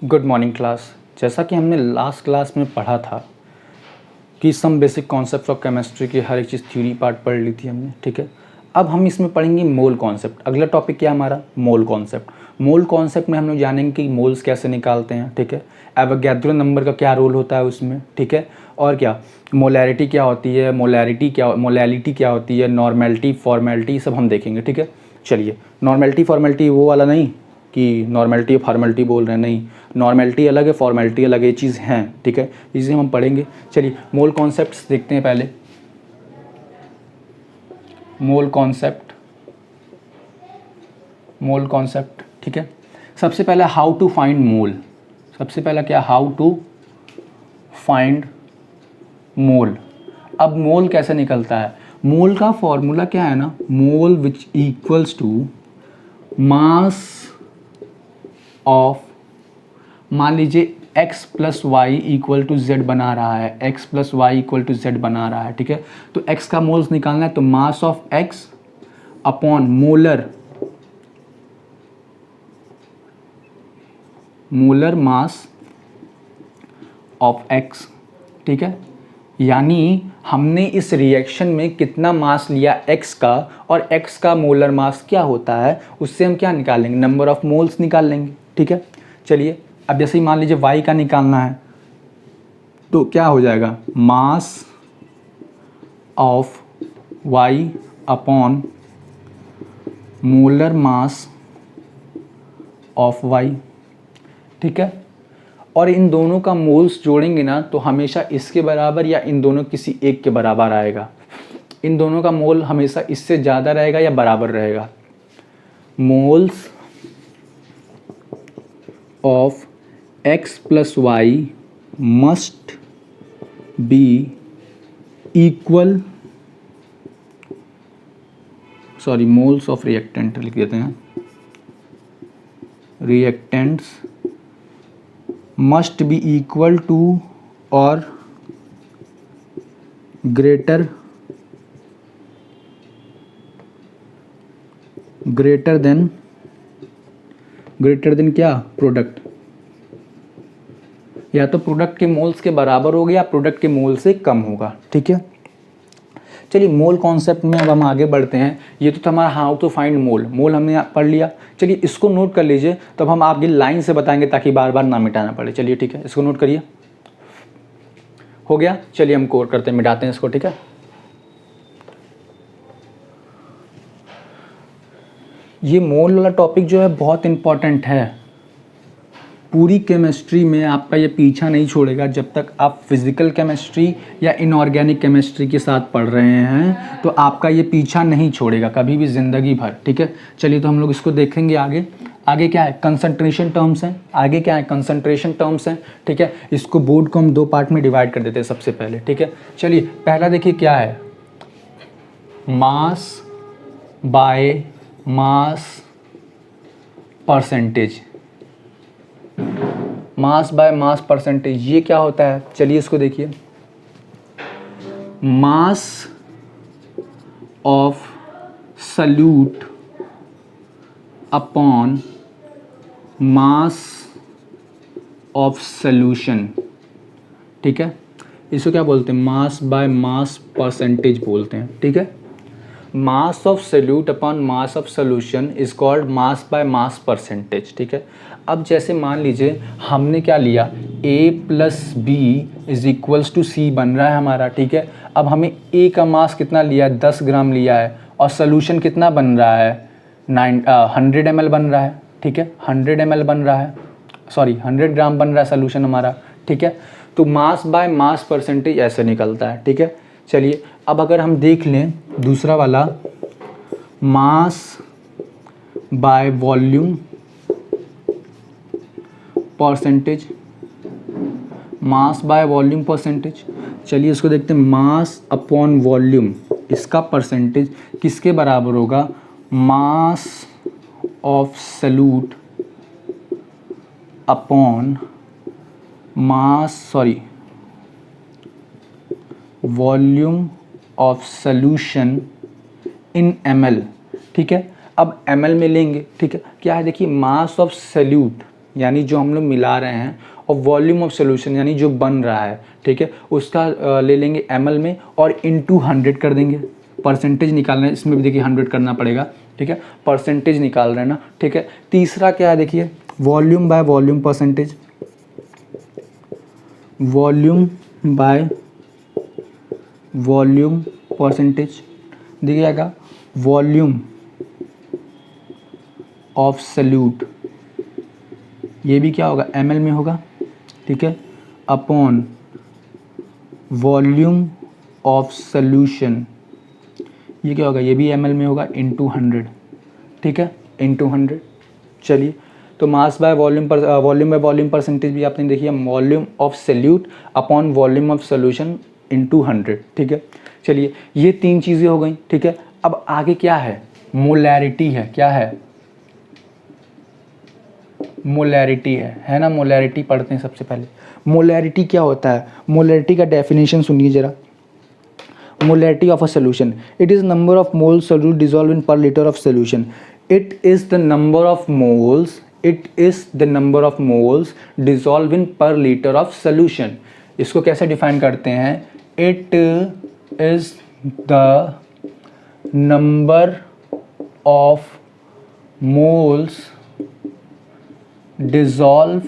Good morning class. जैसा कि हमने लास्ट क्लास में पढ़ा था कि some basic concept of chemistry की हर एक चीज़ थ्योरी पार्ट पढ़ ली थी हमने, ठीक है। अब हम इसमें पढ़ेंगे मोल कॉन्सेप्ट। अगला टॉपिक क्या है हमारा? Mole concept. मोल कॉन्सेप्ट में हम लोग जानेंगे कि मोल्स कैसे निकालते हैं, ठीक है। एवोगैड्रो नंबर का क्या रोल होता है उसमें, ठीक है। और क्या मोलैरिटी क्या होती है, मोलैलिटी क्या होती है, नॉर्मेलिटी, फॉर्मेलिटी, सब हम देखेंगे, ठीक है। चलिए, नॉर्मेलिटी फॉर्मेलिटी वो वाला नहीं कि नॉर्मेलिटी और फॉर्मेलिटी बोल रहे हैं, नहीं, नॉर्मेलिटी अलग है, फॉर्मेलिटी अलग है, ये चीज़ हैं, ठीक है। इसे हम पढ़ेंगे। चलिए मोल कॉन्सेप्ट्स देखते हैं पहले। मोल कॉन्सेप्ट, ठीक है। सबसे पहला हाउ टू फाइंड मोल। सबसे पहला क्या? हाउ टू फाइंड मोल। अब मोल कैसे निकलता है? मोल का फॉर्मूला क्या है ना, mole which equals to mass of, मान लीजिए x plus Y equal to Z बना रहा है, x plus Y equal to Z बना रहा है, ठीक है। तो x का मोल्स निकालना है, तो mass of x upon molar mass of x, ठीक है। यानी हमने इस रिएक्शन में कितना मास लिया x का, और x का मोलर मास क्या होता है, उससे हम क्या निकालेंगे? नंबर ऑफ मोल्स निकाल लेंगे, ठीक है। चलिए, अब जैसे ही मान लीजिए y का निकालना है, तो क्या हो जाएगा? Mass of y upon molar mass of y, ठीक है। और इन दोनों का मोल्स जोड़ेंगे ना, तो हमेशा इसके बराबर या इन दोनों किसी एक के बराबर आएगा। इन दोनों का मोल हमेशा इससे ज़्यादा रहेगा या बराबर रहेगा। Moles of x plus y must be equal, sorry, moles of reactant लिख देते हैं, reactants must be equal to और ग्रेटर देन क्या? प्रोडक्ट। या तो प्रोडक्ट के मोल्स के बराबर होगा या प्रोडक्ट के मोल से कम होगा, ठीक है। चलिए मोल कॉन्सेप्ट में अब हम आगे बढ़ते हैं। ये तो था हमारा हाउ टू फाइंड मोल हमने पढ़ लिया। चलिए इसको नोट कर लीजिए, तब हम आगे लाइन से बताएंगे ताकि बार बार ना मिटाना पड़े। चलिए ठीक है, इसको नोट करिए। हो गया? चलिए हम कोड करते हैं, मिटाते हैं इसको, ठीक है। ये मोल वाला टॉपिक जो है बहुत इंपॉर्टेंट है। पूरी केमिस्ट्री में आपका ये पीछा नहीं छोड़ेगा जब तक आप फिजिकल केमिस्ट्री या इनऑर्गेनिक केमिस्ट्री के साथ पढ़ रहे हैं, तो आपका ये पीछा नहीं छोड़ेगा कभी भी ज़िंदगी भर, ठीक है। चलिए तो हम लोग इसको देखेंगे आगे। आगे क्या है? कंसंट्रेशन टर्म्स हैं। आगे क्या है? कंसंट्रेशन टर्म्स हैं, ठीक है। इसको बोर्ड को हम दो पार्ट में डिवाइड कर देते हैं सबसे पहले, ठीक है। चलिए पहला देखिए क्या है, mass by mass percentage. Mass by mass percentage ये क्या होता है? चलिए इसको देखिए, mass of solute upon mass of solution, ठीक है। इसको क्या बोलते हैं? मास बाय मास परसेंटेज बोलते हैं, ठीक है। Mass of solute upon mass of solution is called mass by mass percentage, ठीक है। अब जैसे मान लीजिए हमने क्या लिया, A plus B is equals to C बन रहा है हमारा, ठीक है। अब हमें A का मास कितना लिया है? 10 ग्राम लिया है, और सॉल्यूशन कितना बन रहा है? 100 ml बन रहा है, ठीक है। 100 ml बन रहा है, सॉरी 100 ग्राम बन रहा है सॉल्यूशन हमारा, ठीक है। तो मास बाय मास परसेंटेज ऐसे निकलता है, ठीक है। चलिए अब अगर हम देख लें दूसरा वाला, mass by volume percentage, mass by volume percentage. चलिए इसको देखते हैं, मास अपॉन वॉल्यूम, इसका परसेंटेज किसके बराबर होगा? Mass of solute upon volume of solution in ml, ठीक है। अब ml में लेंगे, ठीक है। क्या है देखिए, मास ऑफ सल्यूट यानी जो हम लोग मिला रहे हैं, और वॉल्यूम ऑफ सोल्यूशन यानी जो बन रहा है, ठीक है, उसका ले लेंगे ml में और इनटू 100 कर देंगे। परसेंटेज निकालना है, इसमें भी देखिए 100 करना पड़ेगा, ठीक है, परसेंटेज निकाल रहे हैं ना, ठीक है। तीसरा क्या है देखिए, volume by volume percentage, volume by volume percentage देखिएगा, वॉल्यूम ऑफ सल्यूट, ये भी क्या होगा, ml में होगा, ठीक है, अपॉन वॉल्यूम ऑफ सॉल्यूशन, ये क्या होगा, ये भी ml में होगा, इनटू 100, ठीक है, इनटू 100। चलिए, तो मास बाय वॉल्यूम पर वॉल्यूम बाय वॉल्यूम परसेंटेज भी आपने देखिए, volume of solute upon volume of solution into 100, ठीक है। चलिए, ये 3 चीज़ें हो गई, ठीक है। अब आगे क्या है, मोलैरिटी है, क्या है, मोलैरिटी है ना। मोलैरिटी पढ़ते हैं सबसे पहले। मोलैरिटी क्या होता है, मोलैरिटी का डेफिनेशन सुनिए जरा। Molarity of a solution, it is number of moles solute dissolve in per litre of solution. It is the number of moles, it is the number of moles dissolve in per litre of solution. इसको कैसे define करते हैं, it is the number of moles dissolve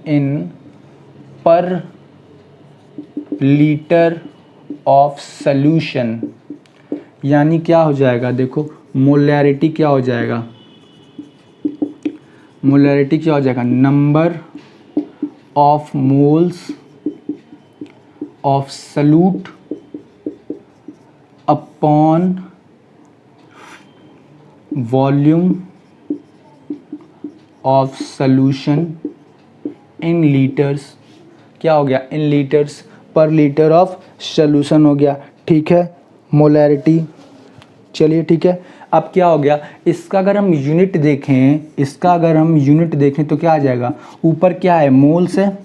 in per litre of solution. यानी क्या हो जाएगा, देखो molarity क्या हो जाएगा, मोलैरिटी क्या हो जाएगा, number of moles of solute upon volume of solution in litres. क्या हो गया, इन लीटर्स पर लीटर ऑफ सॉल्यूशन हो गया, ठीक है, मोलैरिटी। चलिए ठीक है, अब क्या हो गया, इसका अगर हम यूनिट देखें, इसका अगर हम यूनिट देखें तो क्या आ जाएगा, ऊपर क्या है, मोल्स है,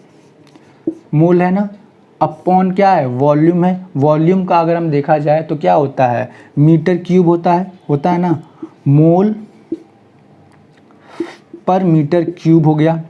मोल है ना, अपॉन क्या है, वॉल्यूम है। वॉल्यूम का अगर हम देखा जाए तो क्या होता है, मीटर क्यूब होता है ना, मोल पर मीटर क्यूब हो गया,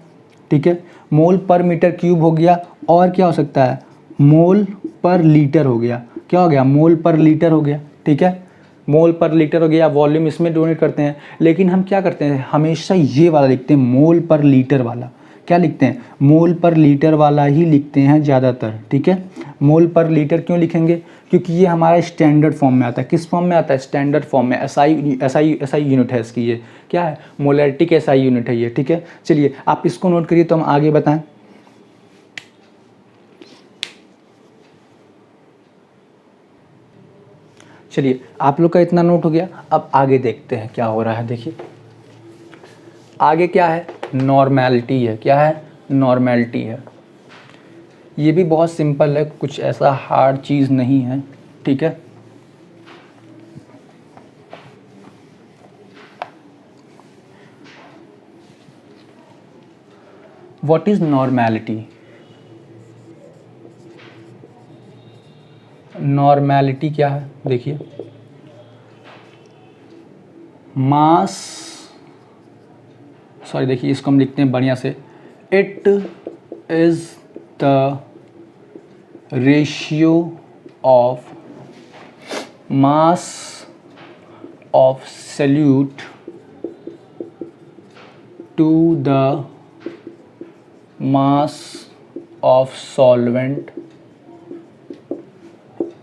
ठीक है, मोल पर मीटर क्यूब हो गया। और क्या हो सकता है, मोल पर लीटर हो गया, क्या हो गया, मोल पर लीटर हो गया, ठीक है, मोल पर लीटर हो गया। वॉल्यूम इसमें डोनेट करते हैं, लेकिन हम क्या करते हैं, हमेशा ये वाला लिखते हैं, मोल पर लीटर वाला। क्या लिखते हैं, मोल पर लीटर वाला ही लिखते हैं ज़्यादातर, ठीक है। मोल पर लीटर क्यों लिखेंगे, क्योंकि ये हमारा स्टैंडर्ड फॉर्म में आता है। किस फॉर्म में आता है, स्टैंडर्ड फॉर्म में। एसआई यूनिट है इसकी, ये क्या है, मोलैरिटी का एसआई यूनिट है ये, ठीक है। चलिए आप इसको नोट करिए तो हम आगे बताएं। चलिए आप लोग का इतना नोट हो गया, अब आगे देखते हैं क्या हो रहा है। देखिए आगे क्या है, नॉर्मैलिटी है। क्या है, नॉर्मैलिटी है। ये भी बहुत सिंपल है, कुछ ऐसा हार्ड चीज़ नहीं है, ठीक है। व्हाट इज नॉर्मैलिटी, नॉर्मैलिटी क्या है, देखिए मास, सॉरी देखिए इसको हम लिखते हैं बढ़िया से, it is the ratio of mass of solute to the mass of solvent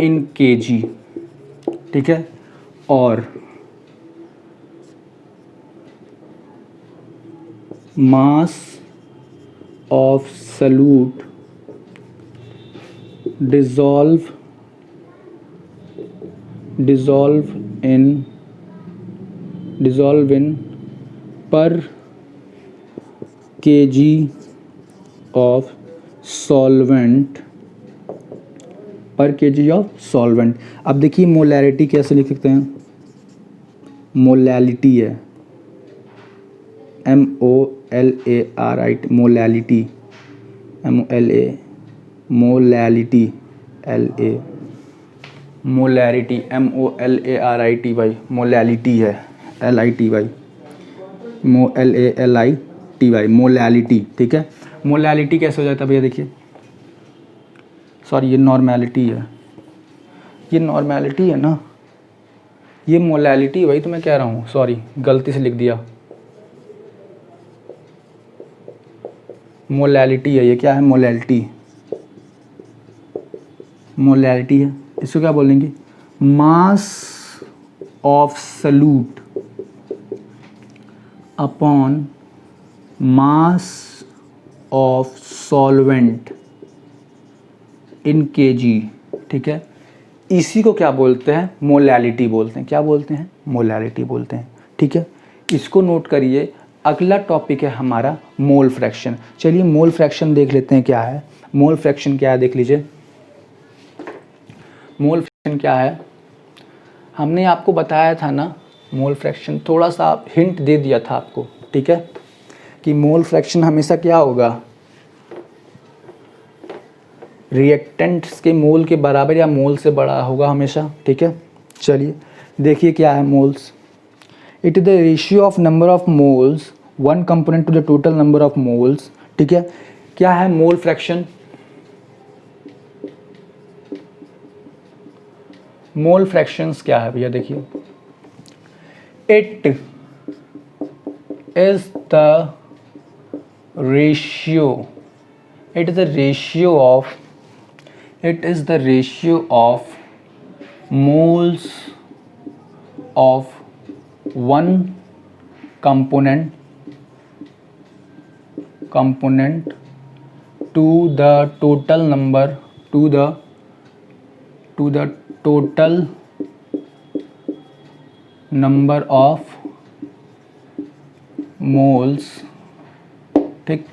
in KG, ठीक है। और mass of solute dissolve in per kg of solvent, per kg of solvent. अब देखिए मोलैरिटी कैसे लिख सकते हैं, मोलैलिटी है, MOLARIT, molality, MOLA, molality, LA, molarity, MOLARITY, molality है, LITY, LALITY, मोलैलिटी। ठीक है, मोलैलिटी कैसे हो जाता है भैया, देखिए सॉरी ये नॉर्मैलिटी है, ये नॉर्मैलिटी है ना, ये मोलैलिटी वही तो मैं कह रहा हूँ, सॉरी गलती से लिख दिया, मोलैलिटी है, ये क्या है, मोलैलिटी, मोलैलिटी है। इसको क्या बोलेंगे, mass of solute upon mass of solvent in KG. ठीक है, इसी को क्या बोलते हैं, मोलैलिटी बोलते हैं। क्या बोलते हैं, मोलैलिटी बोलते हैं। ठीक है, इसको नोट करिए। अगला टॉपिक है हमारा मोल फ्रैक्शन। चलिए मोल फ्रैक्शन देख लेते हैं क्या है। मोल फ्रैक्शन क्या है देख लीजिए। मोल फ्रैक्शन क्या है, हमने आपको बताया था ना, मोल फ्रैक्शन थोड़ा सा हिंट दे दिया था आपको। ठीक है, कि मोल फ्रैक्शन हमेशा क्या होगा, रिएक्टेंट्स के मोल के बराबर या मोल से बड़ा होगा हमेशा। ठीक है, चलिए देखिए क्या है moles. It is the ratio of number of moles one component to the total number of moles. ठीक है, क्या है मोल फ्रैक्शन, मोल फ्रैक्शंस क्या है भैया, देखिए it is the ratio, it is the ratio of, it is the ratio of moles of one component to the total number, to the total number of moles। ठीक,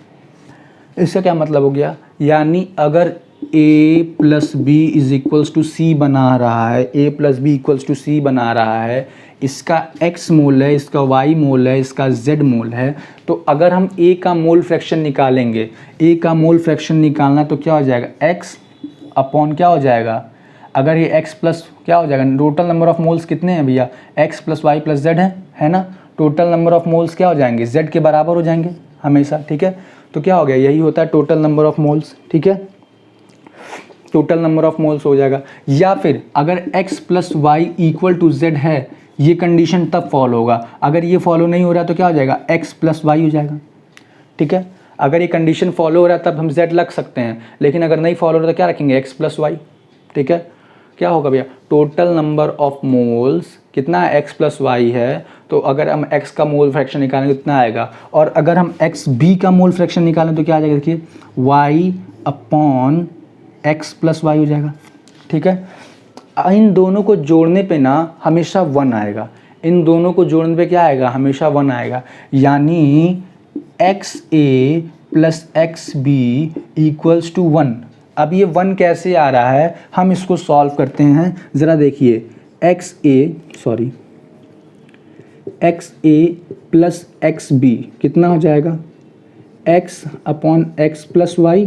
इसका क्या मतलब हो गया, यानी अगर A plus B is equals to C बना रहा है, A plus B equals to C बना रहा है, इसका x मोल है, इसका y मोल है, इसका z मोल है, तो अगर हम A का मोल फ्रैक्शन निकालेंगे, A का मोल फ्रैक्शन निकालना तो क्या हो जाएगा, x अपॉन क्या हो जाएगा, अगर ये x प्लस क्या हो जाएगा, टोटल नंबर ऑफ मोल्स कितने हैं भैया, x plus y plus z है ना, टोटल नंबर ऑफ मोल्स क्या हो जाएंगे, z के बराबर हो जाएंगे हमेशा। ठीक है, तो क्या हो गया, यही होता है टोटल नंबर ऑफ मोल्स। ठीक है, टोटल नंबर ऑफ मोल्स हो जाएगा। या फिर अगर x plus Y equal to z है, ये कंडीशन तब फॉलो होगा, अगर ये फॉलो नहीं हो रहा तो क्या हो जाएगा, x प्लस वाई हो जाएगा। ठीक है, अगर ये कंडीशन फॉलो हो रहा है तब हम z लग सकते हैं, लेकिन अगर नहीं फॉलो हो रहा तो क्या रखेंगे, x प्लस वाई। ठीक है, क्या होगा भैया, टोटल नंबर ऑफ मोल्स कितना है, x प्लस वाई है, तो अगर हम x का मोल फ्रैक्शन निकालेंगे कितना आएगा, और अगर हम x b का मोल फ्रैक्शन निकालें तो क्या आ जाएगा, देखिए y upon x plus y हो जाएगा। ठीक है, इन दोनों को जोड़ने पे ना हमेशा 1 आएगा, इन दोनों को जोड़ने पे क्या आएगा, हमेशा 1 आएगा, यानी XA plus XB equals to 1। अब ये 1 कैसे आ रहा है, हम इसको सॉल्व करते हैं, ज़रा देखिए। XA प्लस XB कितना हो जाएगा, x upon x plus y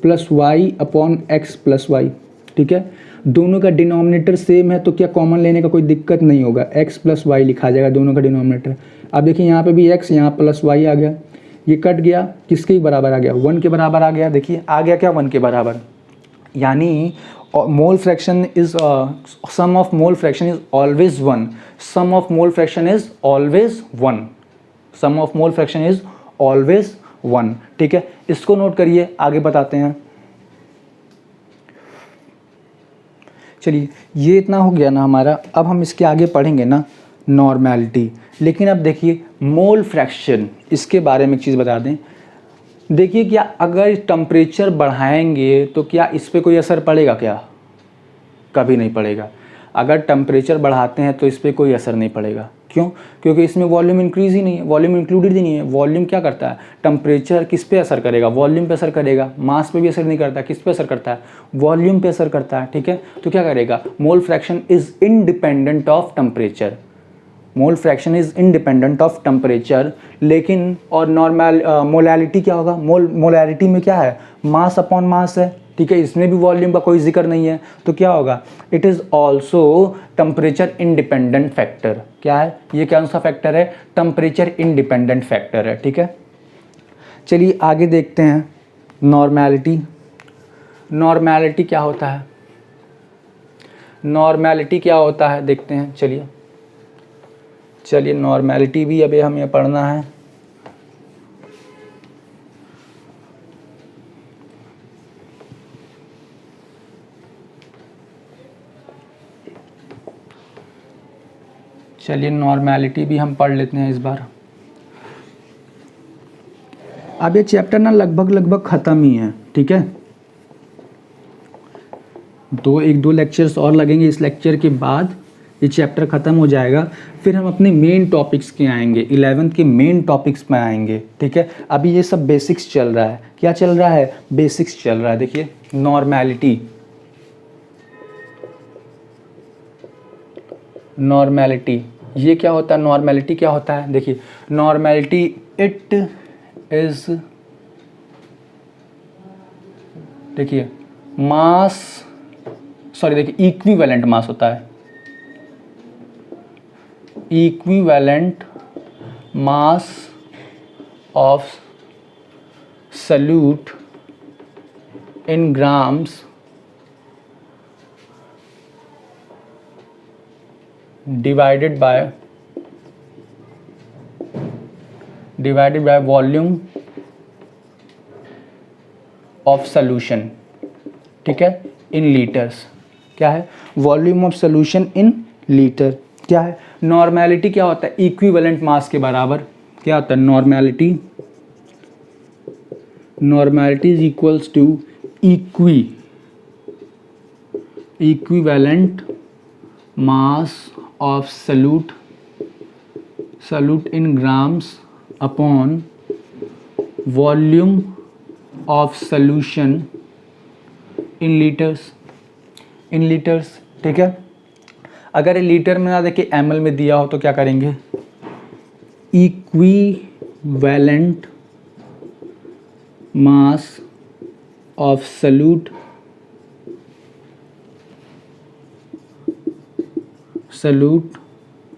plus y upon x plus y. ठीक है, दोनों का डिनोमिनेटर सेम है तो क्या कॉमन लेने का कोई दिक्कत नहीं होगा, x प्लस वाई लिखा जाएगा दोनों का डिनोमिनेटर। अब देखिए यहाँ पे भी x, यहाँ प्लस वाई आ गया, ये कट गया, किसके बराबर आ गया, 1 के बराबर आ गया। देखिए आ गया क्या, 1 के बराबर, यानी mole fraction is sum of mole fraction is always 1, sum of mole fraction is always 1, sum of mole fraction is always 1। ठीक है, इसको नोट करिए, आगे बताते हैं। चलिए ये इतना हो गया ना हमारा, अब हम इसके आगे पढ़ेंगे ना नॉर्मैलिटी। लेकिन अब देखिए मोल फ्रैक्शन, इसके बारे में एक चीज़ बता दें। देखिए क्या अगर टेम्परेचर बढ़ाएंगे तो क्या इस पर कोई असर पड़ेगा, क्या कभी नहीं पड़ेगा। अगर टेम्परेचर बढ़ाते हैं तो इस पर कोई असर नहीं पड़ेगा, क्यों, क्योंकि इसमें वॉल्यूम इंक्रीज ही नहीं है, वॉल्यूम इंक्लूडेड ही नहीं है। वॉल्यूम क्या करता है, टेम्परेचर किस पे असर करेगा, वॉल्यूम पे असर करेगा, मास पे भी असर नहीं करता, किस पे असर करता है, वॉल्यूम पे असर करता है। ठीक है, तो क्या करेगा, मोल fraction is independent of temperature, mole fraction is independent of temperature. लेकिन और नॉर्मल मोलैलिटी क्या होगा, मोलैलिटी में क्या है, मास अपॉन मास है, ठीक है, इसमें भी वॉल्यूम का कोई जिक्र नहीं है, तो क्या होगा, it is also temperature independent factor. क्या है ये, कौन सा फैक्टर है, टेम्परेचर इंडिपेंडेंट फैक्टर है। ठीक है, चलिए आगे देखते हैं नॉर्मेलिटी। नॉर्मेलिटी क्या होता है, नॉर्मेलिटी क्या होता है देखते हैं। चलिए नॉर्मेलिटी भी अभी हमें पढ़ना है। चलिए नॉर्मेलिटी भी हम पढ़ लेते हैं इस बार। अब ये चैप्टर ना लगभग ख़त्म ही है। ठीक है, एक दो लेक्चर्स और लगेंगे, इस लेक्चर के बाद ये चैप्टर ख़त्म हो जाएगा। फिर हम अपने मेन टॉपिक्स के आएंगे, 11th के मेन टॉपिक्स में आएंगे। ठीक है, अभी ये सब बेसिक्स चल रहा है। क्या चल रहा है, बेसिक्स चल रहा है। देखिए नॉर्मेलिटी, नॉर्मेलिटी ये क्या होता है, नॉर्मेलिटी क्या होता है, देखिए नॉर्मेलिटी इट इज, देखिए मास, सॉरी देखिए इक्विवेलेंट मास होता है, equivalent mass of solute in grams divided by volume of solution। ठीक है, इन लीटर्स। क्या है, volume of solution in litre. क्या है, नॉर्मेलिटी क्या होता है, इक्विवेलेंट मास के बराबर। क्या होता है normality, normality is equals to equivalent mass of solute in grams upon volume of solution in liters, ठीक है, अगर ये लीटर में ना देखिए ml में दिया हो तो क्या करेंगे, equivalent mass of solute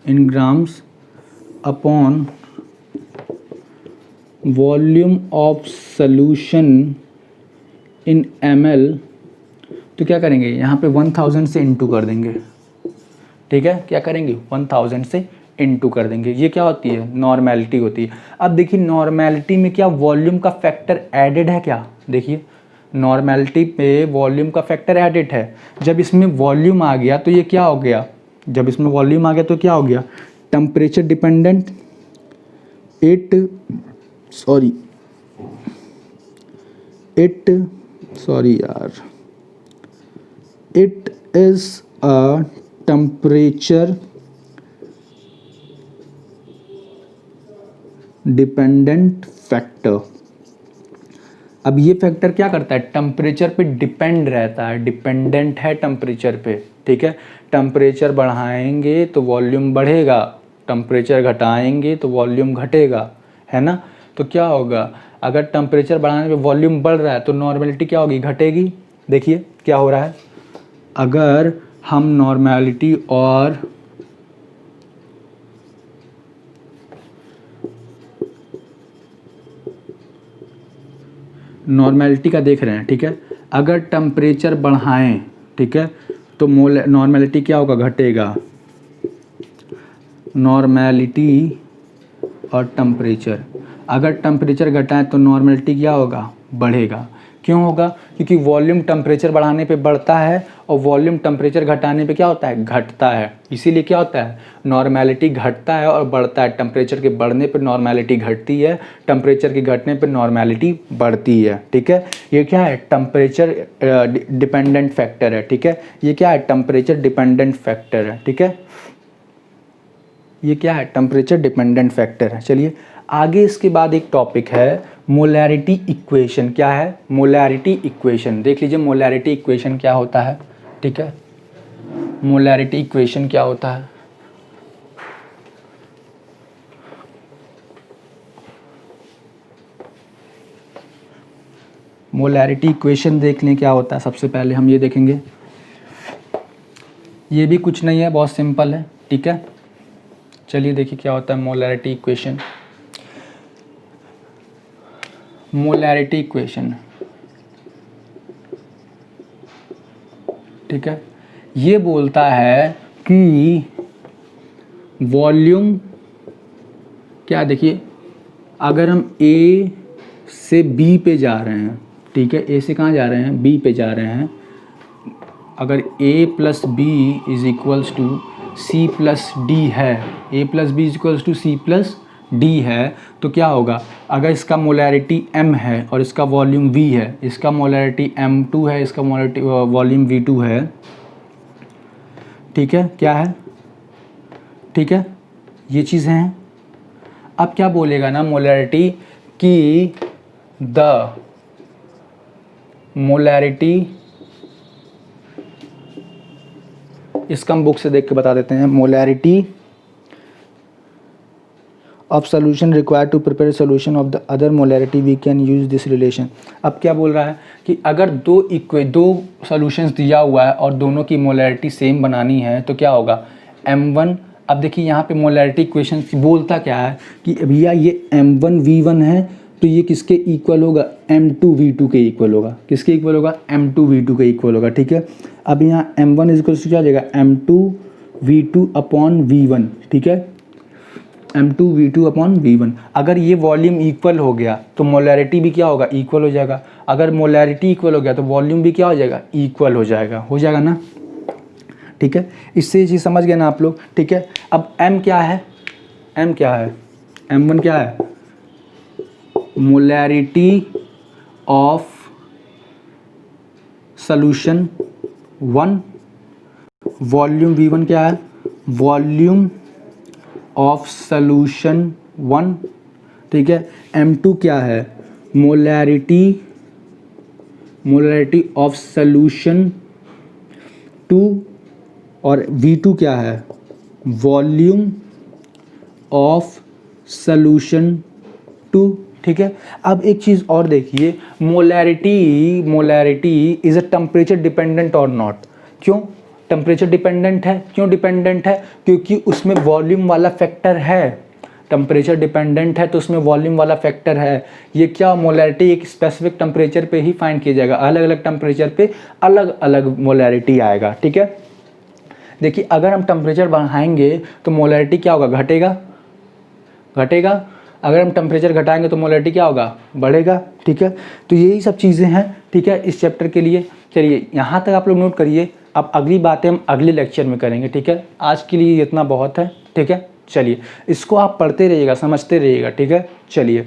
in grams upon volume of solution in ml, तो क्या करेंगे यहाँ पे 1000 से इंटू कर देंगे। ठीक है, क्या करेंगे 1000 से इंटू कर देंगे। ये क्या होती है, नॉर्मेलिटी होती है। अब देखिए नॉर्मेलिटी में क्या वॉल्यूम का फैक्टर एडेड है, क्या देखिए नॉर्मेलिटी पे वॉल्यूम का फैक्टर एडेड है। जब इसमें वॉल्यूम आ गया तो ये क्या हो गया, जब इसमें वॉल्यूम आ गया तो क्या हो गया, temperature dependent, it is a temperature dependent factor. अब ये फैक्टर क्या करता है, टेम्परेचर पे डिपेंड रहता है, डिपेंडेंट है टेम्परेचर पे। ठीक है, टेम्परेचर बढ़ाएंगे तो वॉल्यूम बढ़ेगा, टेम्परेचर घटाएंगे तो वॉल्यूम घटेगा, है ना। तो क्या होगा, अगर टेम्परेचर बढ़ाने पे वॉल्यूम बढ़ रहा है तो नॉर्मेलिटी क्या होगी, घटेगी। देखिए क्या हो रहा है, अगर हम नॉर्मेलिटी और नॉर्मेलिटी का देख रहे हैं। ठीक है, अगर टेम्परेचर बढ़ाएं, ठीक है, तो नॉर्मेलिटी क्या होगा, घटेगा। नॉर्मेलिटी और टेम्परेचर, अगर टेम्परेचर घटाएं तो नॉर्मेलिटी क्या होगा, बढ़ेगा। क्यों होगा, क्योंकि वॉल्यूम टेम्परेचर बढ़ाने पे बढ़ता है और वॉल्यूम टेम्परेचर घटाने पे क्या होता है, घटता है। इसीलिए क्या होता है, नॉर्मेलिटी घटता है और बढ़ता है। टेम्परेचर के बढ़ने पे नॉर्मेलिटी घटती है, टेम्परेचर के घटने पे नॉर्मेलिटी बढ़ती है। ठीक है, ये क्या है, टेम्परेचर डिपेंडेंट फैक्टर है। ठीक है, ये क्या है, टेम्परेचर डिपेंडेंट फैक्टर है। ठीक है, ये क्या है, टेम्परेचर डिपेंडेंट फैक्टर है। चलिए आगे इसके बाद एक टॉपिक है मोलैरिटी इक्वेशन। क्या है, मोलैरिटी इक्वेशन। देख लीजिए मोलैरिटी इक्वेशन क्या होता है। ठीक है, मोलैरिटी इक्वेशन क्या होता है, मोलैरिटी इक्वेशन देख लें क्या होता है। सबसे पहले हम ये देखेंगे, ये भी कुछ नहीं है, बहुत सिंपल है, ठीक है। चलिए देखिए क्या होता है मोलैरिटी इक्वेशन। मोलैरिटी इक्वेशन, ठीक है, ये बोलता है कि वॉल्यूम क्या, देखिए अगर हम A से B पे जा रहे हैं, ठीक है, A से कहाँ जा रहे हैं, B पे जा रहे हैं, अगर A plus B is equals to C plus d है, A plus B is equals to C plus d है, तो क्या होगा, अगर इसका मोलैरिटी M है और इसका वॉल्यूम V है, इसका मोलैरिटी M2 है, इसका मोलैरिटी वॉल्यूम V2 है, ठीक है, क्या है, ठीक है, ये चीज़ें हैं। अब क्या बोलेगा ना मोलैरिटी कि द मोलैरिटी, इसका हम बुक से देख के बता देते हैं, molarity of solution required to prepare solution of the other molarity we can use this relation. अब क्या बोल रहा है कि अगर दो सॉल्यूशंस दिया हुआ है और दोनों की मोलैरिटी सेम बनानी है तो क्या होगा, M1, अब देखिए यहाँ पे मोलैरिटी इक्वेशन बोलता क्या है कि भैया ये M1 V1 है तो ये किसके इक्वल होगा, M2 V2 के इक्वल होगा, किसके इक्वल होगा, M2 V2 के इक्वल होगा, ठीक है। अब यहाँ M1 इज इक्वल टू क्या आ जाएगा, M2 V2 अपॉन V1, ठीक है, M2 V2 अपॉन V1। अगर ये वॉल्यूम इक्वल हो गया तो मोलैरिटी भी क्या होगा, इक्वल हो जाएगा। अगर मोलैरिटी इक्वल हो गया तो वॉल्यूम भी क्या हो जाएगा, इक्वल हो जाएगा ना, ठीक है। इससे ये चीज़ समझ गए ना आप लोग, ठीक है। अब M क्या है, M क्या है, M1 क्या है, molarity of solution 1, volume V1 क्या है, वॉल्यूम ऑफ सॉल्यूशन 1, ठीक है। M2 क्या है, मोलैरिटी ऑफ सॉल्यूशन 2, और V2 क्या है, वॉल्यूम ऑफ सॉल्यूशन 2, ठीक है। अब एक चीज़ और देखिए, molarity is a temperature dependent और नॉट। क्यों टेम्परेचर डिपेंडेंट है, क्यों डिपेंडेंट है, क्योंकि उसमें वॉल्यूम वाला फैक्टर है। टेम्परेचर डिपेंडेंट है तो उसमें वॉल्यूम वाला फैक्टर है। ये क्या, मोलैरिटी एक स्पेसिफिक टेम्परेचर पे ही फाइंड किया जाएगा, अलग अलग टेम्परेचर पे अलग अलग मोलैरिटी आएगा, ठीक है। देखिए अगर हम टेम्परेचर बढ़ाएंगे तो मोलैरिटी क्या होगा, घटेगा। अगर हम टेम्परेचर घटाएंगे तो मोलैरिटी क्या होगा, बढ़ेगा, ठीक है। तो यही सब चीज़ें हैं, ठीक है, इस चैप्टर के लिए। चलिए यहाँ तक आप लोग नोट करिए, अब अगली बातें हम अगले लेक्चर में करेंगे, ठीक है। आज के लिए इतना बहुत है, ठीक है। चलिए इसको आप पढ़ते रहिएगा, समझते रहिएगा, ठीक है। चलिए।